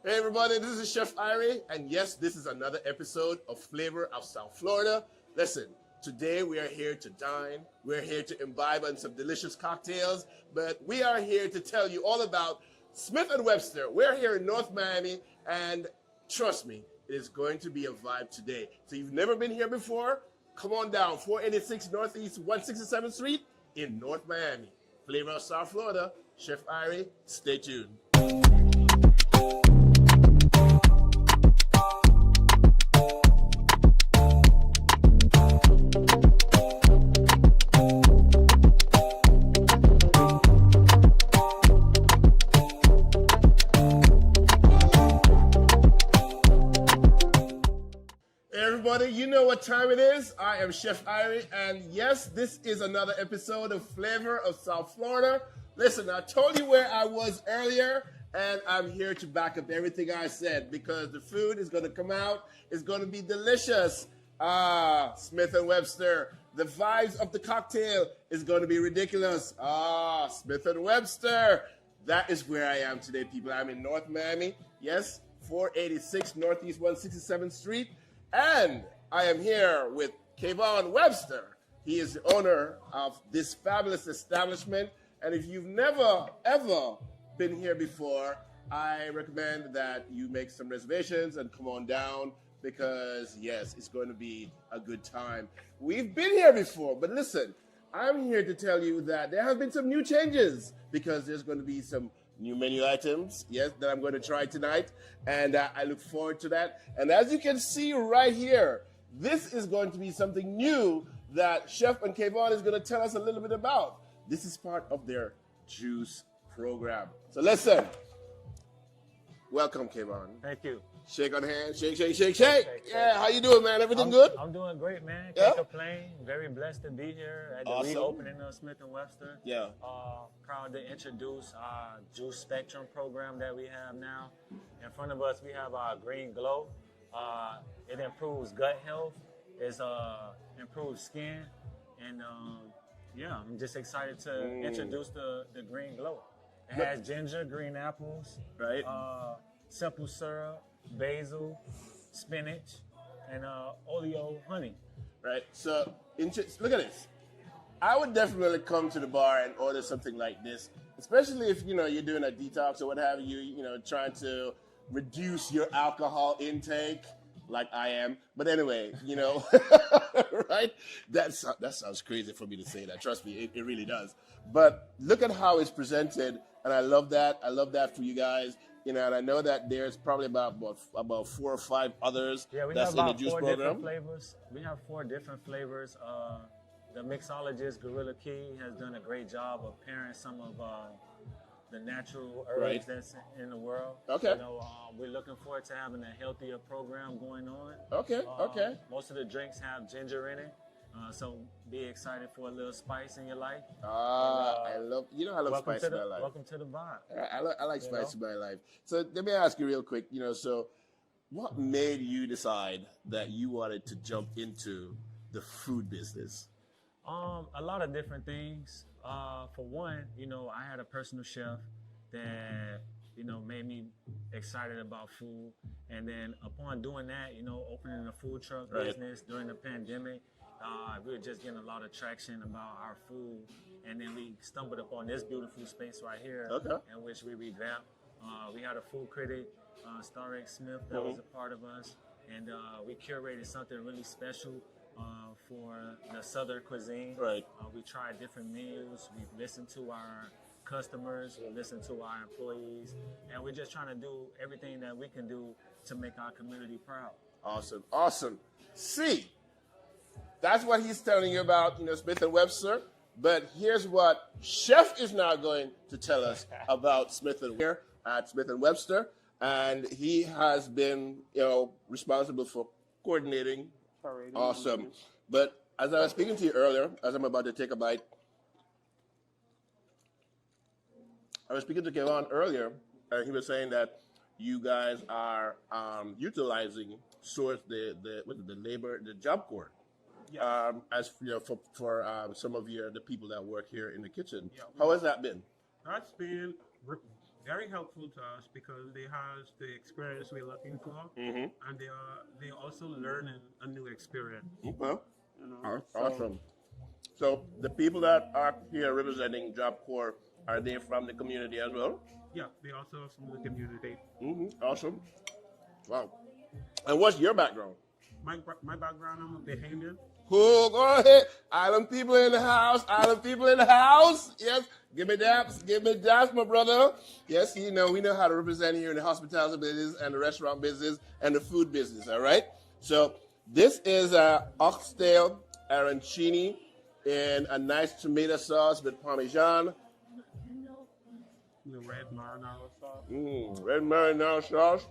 Hey everybody, this is Chef Irie, and yes, this is another episode of Flavor of South Florida. Listen, today we are here to dine, we're here to imbibe on some delicious cocktails, but we are here to tell you all about Smith & Webster. We're here in North Miami, and trust me, it is going to be a vibe today. So you've never been here before? Come on down, 486 Northeast 167th Street in North Miami. Flavor of South Florida, Chef Irie, stay tuned. Everybody, you know what time it is. I am Chef Irie, and yes, this is another episode of Flavor of South Florida. Listen, I told you where I was earlier, and I'm here to back up everything I said because the food is going to come out. It's going to be delicious. Smith & Webster. The vibes of the cocktail is going to be ridiculous. Smith & Webster. That is where I am today, people. I'm in North Miami. Yes, 486 Northeast 167th Street. And I am here with Kayvon Webster. He is the owner of this fabulous establishment. And if you've never, ever been here before, I recommend that you make some reservations and come on down because, yes, it's going to be a good time. We've been here before, but listen, I'm here to tell you that there have been some new changes because there's going to be some new menu items, yes, that I'm going to try tonight, and I look forward to that. And as you can see right here, this is going to be something new that Chef and Kayvon is going to tell us a little bit about. This is part of their juice program. So listen, welcome, Kayvon. Thank you. Shake on hand, shake, shake, shake, shake. Yeah, how you doing, man? Everything good? I'm doing great, man. Yeah? Can't complain. Very blessed to be here at the Awesome. reopening of Smith & Webster. Yeah. Proud to introduce our Juice Spectrum program that we have now. In front of us, we have our Green Glow. It improves gut health. It improves skin. And yeah, I'm just excited to introduce the Green Glow. It has ginger, green apples, Right. simple syrup, basil, spinach, and oleo honey. Right. So look at this. I would definitely come to the bar and order something like this, especially if you're doing a detox or what have you. Trying to reduce your alcohol intake, like I am. But anyway, right? That sounds crazy for me to say that. Trust me, it really does. But look at how it's presented, and I love that. I love that for you guys. And I know that there's probably about 4 or 5 others that's in the juice program. Different flavors. We have 4 different flavors. The mixologist Gorilla Key has done a great job of pairing some of the natural herbs that's in the world. Okay. We're looking forward to having a healthier program going on. Okay. Okay. Most of the drinks have ginger in it. So be excited for a little spice in your life. I love spice in my life. Welcome to the vibe. I like spice in my life. So let me ask you real quick, so what made you decide that you wanted to jump into the food business? A lot of different things. For one, I had a personal chef that, made me excited about food. And then upon doing that, opening a food truck business during the pandemic, we were just getting a lot of traction about our food. And then we stumbled upon this beautiful space right here in which we revamped. We had a food critic, Starrick Smith, that was a part of us. And we curated something really special for the Southern cuisine. Right. We tried different menus. We've listened to our customers. We listened to our employees. And we're just trying to do everything that we can do to make our community proud. Awesome. Awesome. See, that's what he's telling you about, Smith & Webster. But here's what Chef is now going to tell us about Smith & here at Smith & Webster. And he has been, responsible for coordinating. Awesome. But as I was speaking to you earlier, as I'm about to take a bite, I was speaking to Kayvon earlier, and he was saying that you guys are utilizing the Job Corps. Yeah. As for some of the people that work here in the kitchen. Yeah. How has that been? That's been very helpful to us because they have the experience we're looking for, Mm-hmm. and they also learning a new experience. Okay. You know, Awesome. So the people that are here representing Job Corps, are they from the community as well? Yeah, they also have some of the community. Mm-hmm. Awesome. Wow. And what's your background? My background, I'm a Bahamian. Cool. Go ahead. Island people in the house. Island people in the house. Yes. Give me daps. Give me daps, my brother. Yes, we know how to represent here in the hospitality business and the restaurant business and the food business. All right. So this is oxtail arancini in a nice tomato sauce with Parmesan. The red marinara sauce. Red marinara sauce.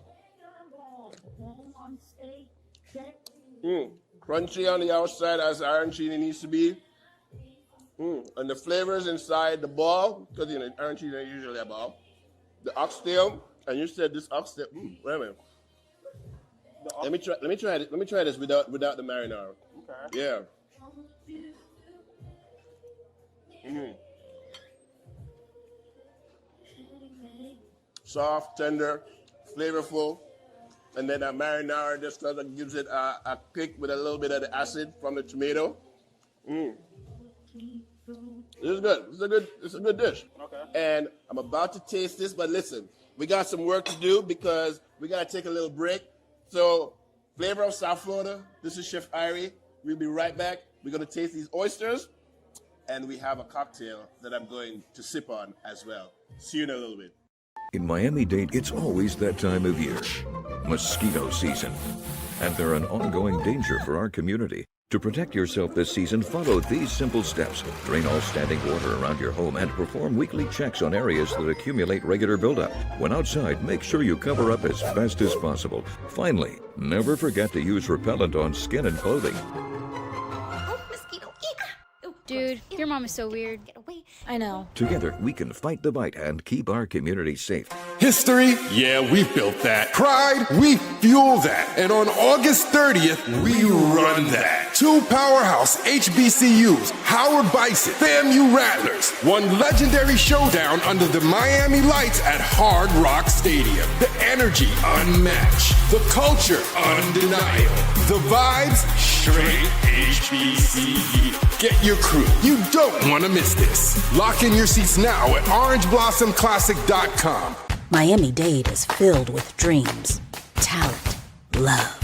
Crunchy on the outside as arancini needs to be. And the flavors inside the ball, because arancini are usually a ball. The oxtail, and you said this oxtail. Wait a minute. Let me try this. Let me try this without the marinara. Okay. Yeah. Soft, tender, flavorful, and then that marinara just kind of gives it a kick with a little bit of the acid from the tomato. This is good. It's a good dish. Okay. And I'm about to taste this, but listen, we got some work to do because we got to take a little break. So, Flavor of South Florida, this is Chef Irie. We'll be right back. We're going to taste these oysters, and we have a cocktail that I'm going to sip on as well. See you in a little bit. In Miami-Dade, it's always that time of year, mosquito season. And they're an ongoing danger for our community. To protect yourself this season, follow these simple steps. Drain all standing water around your home and perform weekly checks on areas that accumulate regular buildup. When outside, make sure you cover up as fast as possible. Finally, never forget to use repellent on skin and clothing. Dude, your mom is so weird. I know. Together, we can fight the bite and keep our community safe. History? Yeah, we built that. Pride? We fuel that. And on August 30th, we run that. Two powerhouse HBCUs, Howard Bison, FAMU Rattlers, one legendary showdown under the Miami lights at Hard Rock Stadium. The energy unmatched. The culture undeniable. The vibes straight HBCU. Get your crew. You don't want to miss this. Lock in your seats now at orangeblossomclassic.com. Miami-Dade is filled with dreams, talent, love.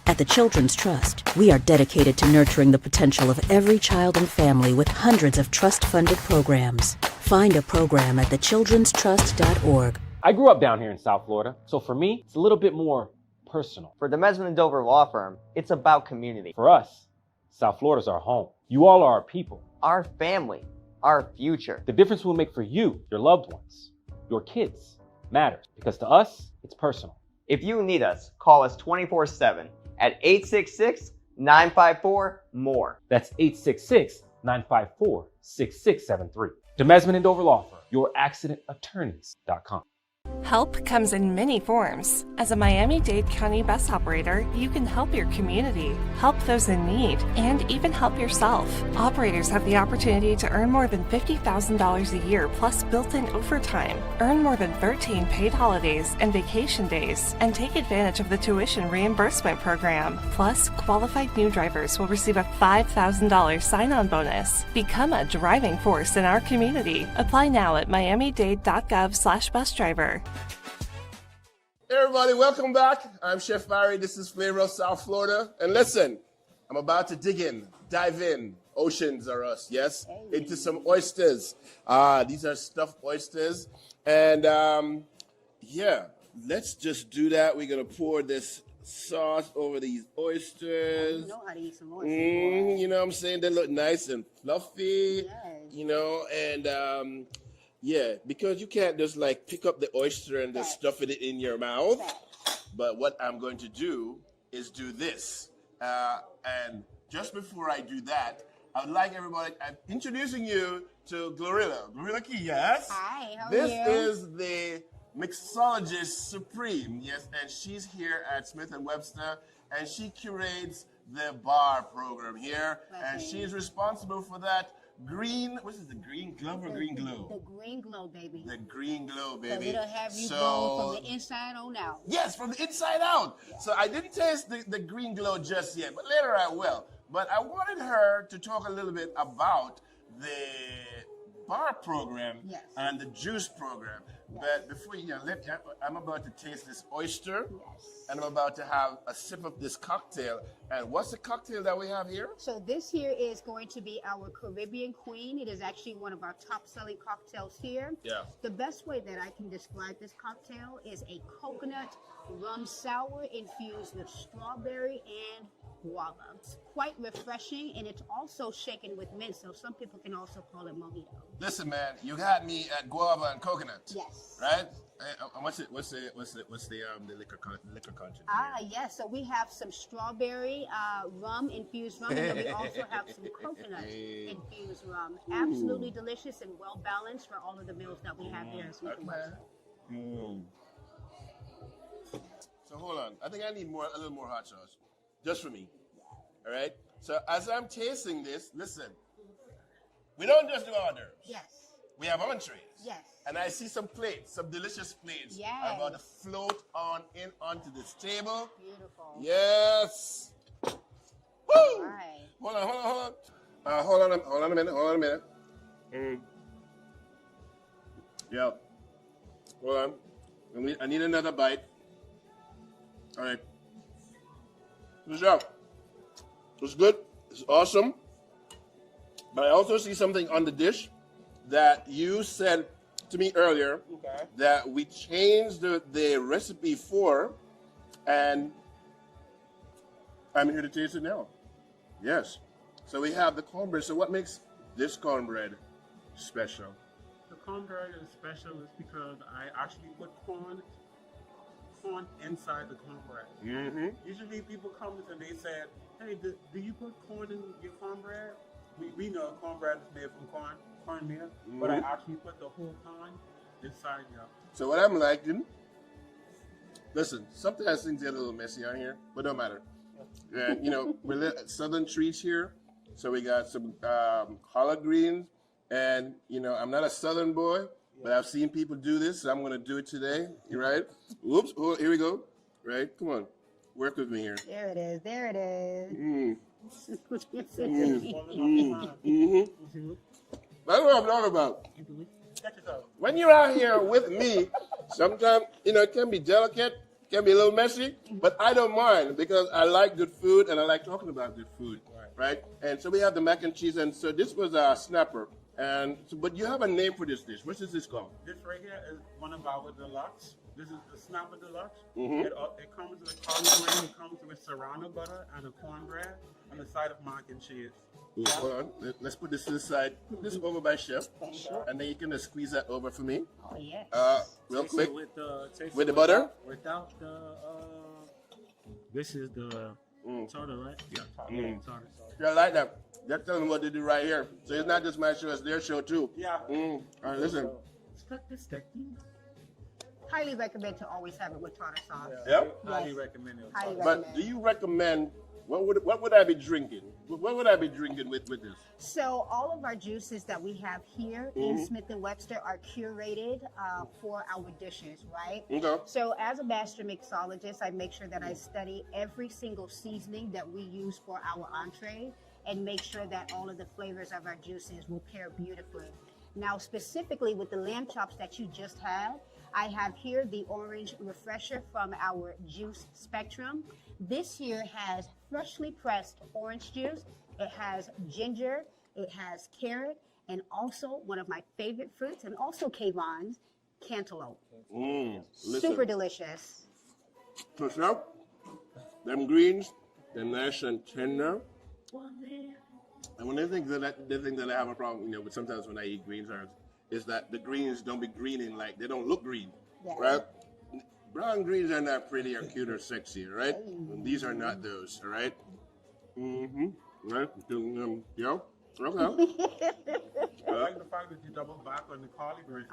At the Children's Trust, we are dedicated to nurturing the potential of every child and family with hundreds of trust-funded programs. Find a program at thechildrenstrust.org. I grew up down here in South Florida, so for me, it's a little bit more personal. For the Mesman & Dover Law Firm, it's about community. For us, South Florida's our home. You all are our people. Our family. Our future. The difference we'll make for you, your loved ones, your kids, matters. Because to us, it's personal. If you need us, call us 24/7 at 866-954-MORE. That's 866-954-6673. The Mesman & Dover Law Firm, youraccidentattorneys.com. Help comes in many forms. As a Miami-Dade County bus operator, you can help your community, help those in need, and even help yourself. Operators have the opportunity to earn more than $50,000 a year plus built-in overtime, earn more than 13 paid holidays and vacation days, and take advantage of the tuition reimbursement program. Plus, qualified new drivers will receive a $5,000 sign-on bonus. Become a driving force in our community. Apply now at miamidade.gov/busdriver. Hey everybody, welcome back. I'm Chef Irie. This is Flavor of South Florida. And listen, I'm about to dive in. Oceans are us, yes? Into some oysters. These are stuffed oysters. And yeah, let's just do that. We're going to pour this sauce over these oysters. You know how to eat some oysters. You know what I'm saying? They look nice and fluffy. Yes. You know, and yeah, because you can't just like pick up the oyster and just stuff it in your mouth. But what I'm going to do is do this. And just before I do that, I would like everybody, I'm introducing you to Glorilla. Glorilla Key, yes? Hi, how are This you? is the mixologist supreme, yes, and she's here at Smith & Webster, and she curates the bar program here, and she's responsible for that green, what is the green glove or green glow? The green glow, baby. The green glow, So baby. it'll have you going from the inside on out. Yes, from the inside out. Yeah. So I didn't taste the green glow just yet, but later I will. But I wanted her to talk a little bit about the bar program and the juice program. But before I'm about to taste this oyster, and I'm about to have a sip of this cocktail. And what's the cocktail that we have here? So this here is going to be our Caribbean Queen. It is actually one of our top-selling cocktails here. Yeah. The best way that I can describe this cocktail is a coconut rum sour infused with strawberry and guava. It's quite refreshing, and it's also shaken with mint, so some people can also call it mojito. Listen, man, you got me at guava and coconut. Yes. Right? What's the liquor content? Yes. So we have some strawberry rum infused rum, and then we also have some coconut infused rum. Absolutely delicious and well balanced for all of the meals that we have here in Smith and Webster. So hold on. I think I need a little more hot sauce, just for me. All right. So as I'm tasting this, listen. We don't just do hors d'oeuvres. Yes. We have entrees. Yes. And I see some plates, some delicious plates. Yes. Are about to float onto this table. Beautiful. Yes. Woo! All right. Hold on a minute. Yeah. Hold on. I need another bite. All right. Good job. It's good. It's awesome. But I also see something on the dish that you said to me earlier that we changed the recipe for, and I'm here to taste it now. Yes. So we have the cornbread. So what makes this cornbread special? The cornbread is special is because I actually put corn inside the cornbread. Mm-hmm. Usually people come and they say, hey, do you put corn in your cornbread? We know cornbread is made from cornmeal, but I actually put the whole corn inside here. So what I'm liking, listen, sometimes things get a little messy on here, but don't matter. And we're southern treats here, so we got some collard greens, and I'm not a southern boy, but I've seen people do this, so I'm gonna do it today. You right? Whoops! Oh, here we go. Right? Come on, work with me here. There it is. There it is. That's what I'm talking about. When you're out here with me, sometimes, it can be delicate, can be a little messy, but I don't mind because I like good food and I like talking about good food, right? And so we have the mac and cheese, and so this was a snapper. But you have a name for this dish. What is this called? This right here is one of our deluxe. This is the snapper deluxe. Mm-hmm. It comes with collard green, it comes with serrano butter and a cornbread and a side of mac and cheese. Ooh, hold on. Let's put this to the side. Put this over by Chef. And then you can just squeeze that over for me. Oh, yes. Real quick. With the butter? Without the, this is the tartar, right? Yeah, tartar. Yeah, I like that. They're telling me what to do right here. So it's not just my show, it's their show too. Yeah. All right, listen. Highly recommend to always have it with tartar sauce. Yep. Highly recommend it. Highly But recommend. do you recommend, what would I be drinking? What would I be drinking with this? So all of our juices that we have here in Smith & Webster are curated for our dishes, right? Okay. So as a master mixologist, I make sure that I study every single seasoning that we use for our entree and make sure that all of the flavors of our juices will pair beautifully. Now, specifically with the lamb chops that you just had, I have here the orange refresher from our juice spectrum. This here has freshly pressed orange juice. It has ginger, it has carrot, and also one of my favorite fruits, and also Kavon's, cantaloupe. Super delicious. So, Chef, them greens, they're nice and tender. And one of the things that I have a problem, with sometimes when I eat greens is that the greens don't be greening like they don't look green, right? Brown greens are not pretty or cute or sexy, right? And these are not those, all right? Right? Yeah. Okay. I like the fact that you double back on the collard green.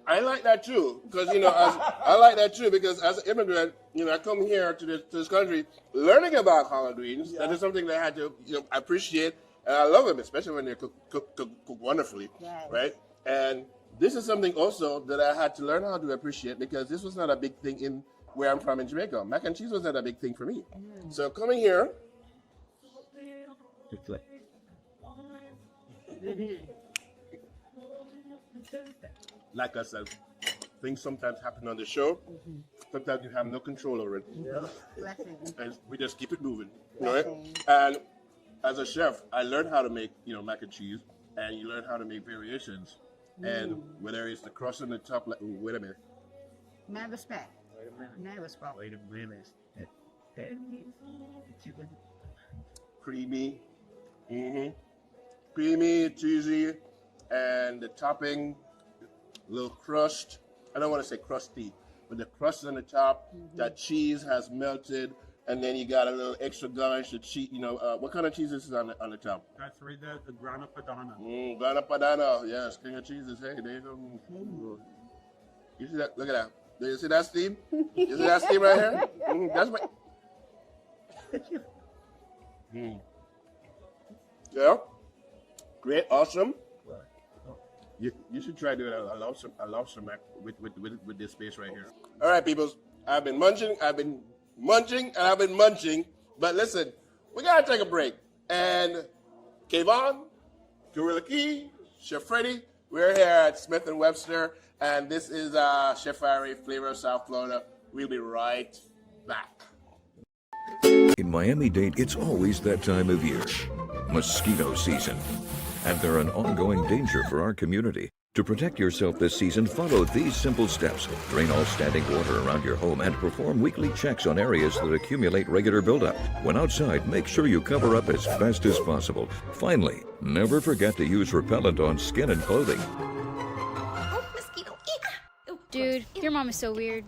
I like that too, because I like that too because as an immigrant, I come here to this country learning about collard greens. That is something that I had to appreciate And I love them, especially when they cook wonderfully, Yes. right? And this is something also that I had to learn how to appreciate because this was not a big thing in where I'm from in Jamaica. Mac and cheese was not a big thing for me. So coming here, like I said, things sometimes happen on the show. Sometimes you have no control over it. Blessings. And we just keep it moving, right? And as a chef, I learned how to make, mac and cheese, and you learn how to make variations. And whether it's the crust on the top, like, ooh, wait a minute. Mad respect. Mad respect. Wait a minute. Creamy, creamy, cheesy, and the topping, a little crust. I don't want to say crusty, but the crust on the top, that cheese has melted, and then you got a little extra garnish. The cheese, what kind of cheese is this on the top? That's right there, the grana padano. Grana Padano, yes, king of cheeses. Hey, there you go. You see that? Look at that. Do you see that steam? You see that steam right here? That's my. Yeah. Great, awesome. You should try doing a lobster mac with this space right here. All right, peoples. I've been munching, and I've been munching. But listen, we gotta take a break. And Kayvon, Gorilla Key, Chef Freddie, we're here at Smith & Webster, and this is Chef Irie, Flavor of South Florida. We'll be right back. In Miami-Dade, it's always that time of year, mosquito season. And they're an ongoing danger for our community. To protect yourself this season, follow these simple steps. Drain all standing water around your home and perform weekly checks on areas that accumulate regular buildup. When outside, make sure you cover up as fast as possible. Finally, never forget to use repellent on skin and clothing. Dude, your mom is so weird.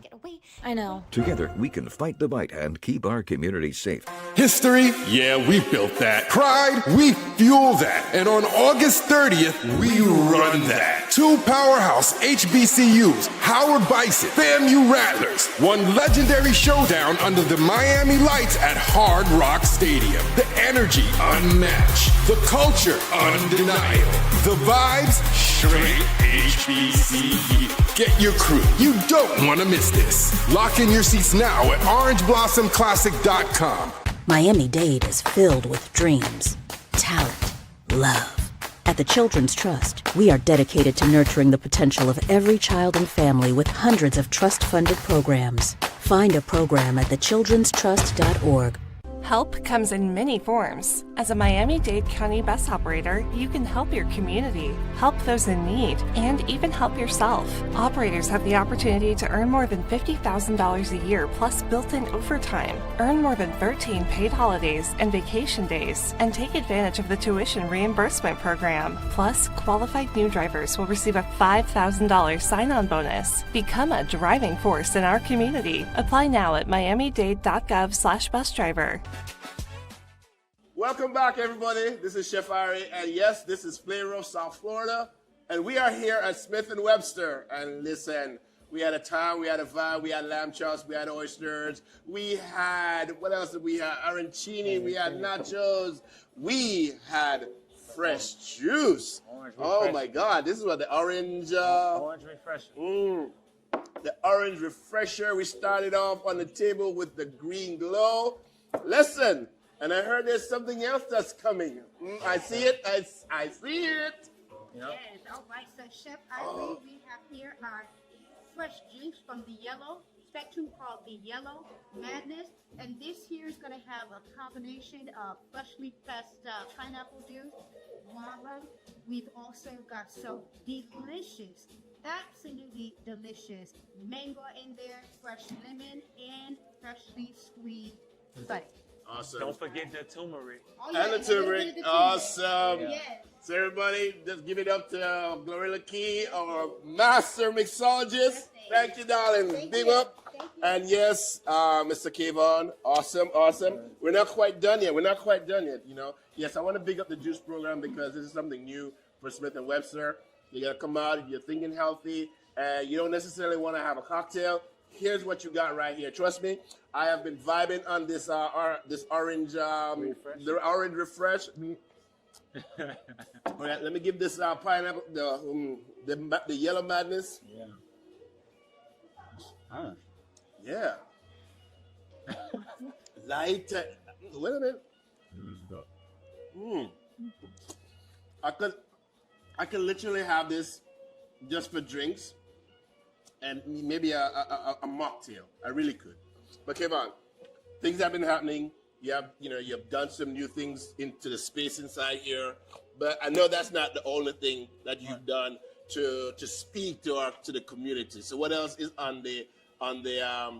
I know. Together, we can fight the bite and keep our community safe. History? Yeah, we built that. Pride? We fuel that. And on August 30th, we run that. Two powerhouse HBCUs, Howard Bison, FAMU Rattlers, one legendary showdown under the Miami lights at Hard Rock Stadium. The energy unmatched. The culture undeniable. The vibes straight HBCU. Get your crew. You don't want to miss this. Lock in your seats now at orangeblossomclassic.com. Miami-Dade is filled with dreams, talent, love. At the Children's Trust, we are dedicated to nurturing the potential of every child and family with hundreds of trust-funded programs. Find a program at thechildrenstrust.org. Help comes in many forms. As a Miami-Dade County bus operator, you can help your community, help those in need, and even help yourself. Operators have the opportunity to earn more than $50,000 a year plus built-in overtime, earn more than 13 paid holidays and vacation days, and take advantage of the tuition reimbursement program. Plus, qualified new drivers will receive a $5,000 sign-on bonus. Become a driving force in our community. Apply now at miamidade.gov/busdriver. Welcome back, everybody. This is Chef Irie, and yes, this is Flavor of South Florida, and we are here at Smith & Webster. And listen, we had a time, we had a vibe, we had lamb chops, we had oysters, we had, what else did we have? Arancini, we had nachos, we had fresh juice. Oh my God, this is what the orange... orange refresher. The orange refresher. We started off on the table with the green glow. Listen, and I heard there's something else that's coming. I see it. I see it. Yes, all right. So, Chef Irie, we have here our fresh juice from the yellow spectrum called the Yellow Madness. And this here is going to have a combination of freshly pressed pineapple juice, guava. We've also got some delicious, absolutely delicious mango in there, fresh lemon, and freshly squeezed butter. Awesome. Don't forget the turmeric. Oh, yeah, And the turmeric. Awesome. Yes. So everybody, just give it up to Gorilla Key, our master mixologist. Thank you, darling. Thank Big you. up. Thank you. And yes, Mr. Kayvon, awesome. We're not quite done yet. Yes, I want to big up the juice program because this is something new for Smith & Webster. You got to come out if you're thinking healthy and you don't necessarily want to have a cocktail. Here's what you got right here. Trust me, I have been vibing on this orange, the orange refresh. All right, let me give this pineapple the yellow madness. Yeah. Yeah. Light. Wait a minute. I could literally have this just for drinks, and maybe a mocktail. I really could. But Kevin, things have been happening. You've done some new things into the space inside here. But I know that's not the only thing that you've done to speak to the community. So what else is on the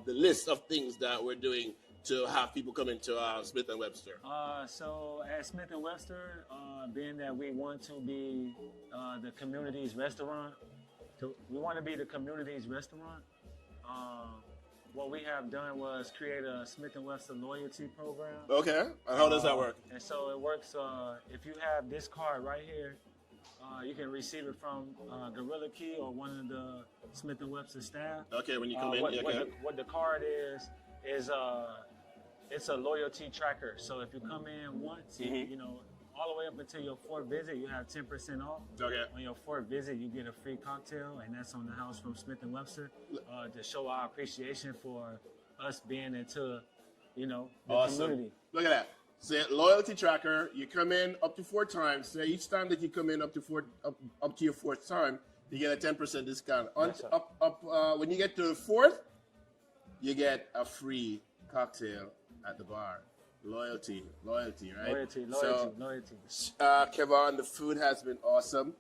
list of things that we're doing to have people come into Smith & Webster? So at Smith & Webster, being that we want to be the community's restaurant, we want to be the community's restaurant. What we have done was create a Smith & Webster loyalty program. Okay, and how does that work? And so it works, if you have this card right here, you can receive it from Gorilla Key or one of the Smith & Webster staff. Okay, when you come in, what the card is it's a loyalty tracker. So if you come in once, all the way up until your fourth visit, you have 10% off. Okay. On your fourth visit, you get a free cocktail, and that's on the house from Smith & Webster to show our appreciation for us being into, the awesome. community. Look at that. Say loyalty tracker. You come in up to 4 times. Say each time that you come in up to your fourth time, you get a 10% discount. When you get to the fourth, you get a free cocktail at the bar. Loyalty, right? Loyalty. Kevin, the food has been awesome.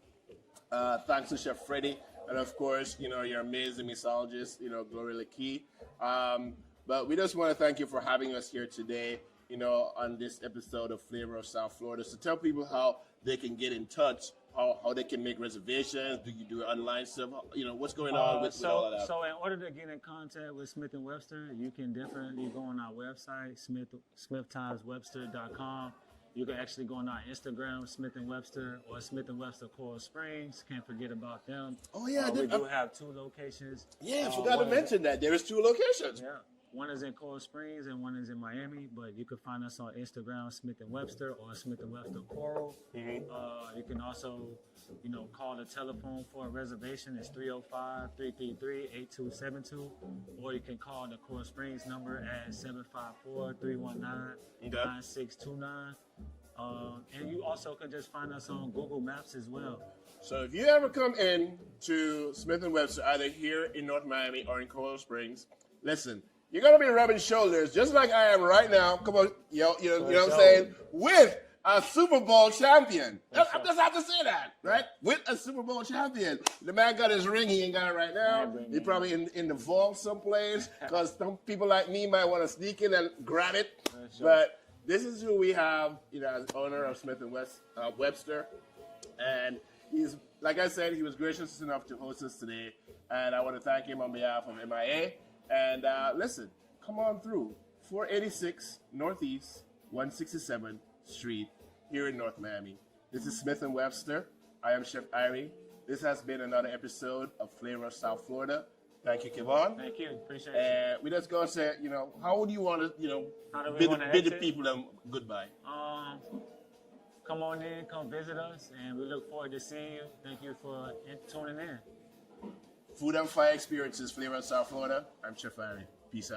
Thanks to Chef Freddy, and of course, your amazing mixologist, Gloria Key. But we just want to thank you for having us here today, on this episode of Flavor of South Florida. So tell people how they can get in touch, how they can make reservations. Do you do online stuff? What's going on with all of that? So in order to get in contact with Smith & Webster, you can definitely go on our website, smithtimeswebster.com. You can actually go on our Instagram, Smith & Webster, or Smith & Webster Coral Springs. Can't forget about them. Oh, yeah. We do have 2 locations. Yeah, I forgot to mention that. There is 2 locations. Yeah. One is in Coral Springs and one is in Miami, but you can find us on Instagram, Smith & Webster or Smith & Webster Coral. You can also, call the telephone for a reservation. It's 305-333-8272, or you can call the Coral Springs number at 754-319-9629. And you also can just find us on Google Maps as well. So if you ever come in to Smith & Webster, either here in North Miami or in Coral Springs, listen, you're going to be rubbing shoulders just like I am right now. Come on, you know what I'm saying? With a Super Bowl champion. I just have to say that, right? With a Super Bowl champion. The man got his ring. He ain't got it right now. He's probably in the vault someplace because some people like me might want to sneak in and grab it. But this is who we have, as owner of Smith & Webster. And he's, like I said, he was gracious enough to host us today. And I want to thank him on behalf of MIA. And listen, come on through. 486 Northeast 167th Street here in North Miami. This is Smith & Webster. I am Chef Irie. This has been another episode of Flavor of South Florida. Thank you, Kevon. Thank you. Appreciate it. And we just going to say, how would you want to, bid the people them goodbye? Come on in, come visit us, and we look forward to seeing you. Thank you for tuning in. Food and Fire Experiences, Flavor of South Florida. I'm Chef Irie.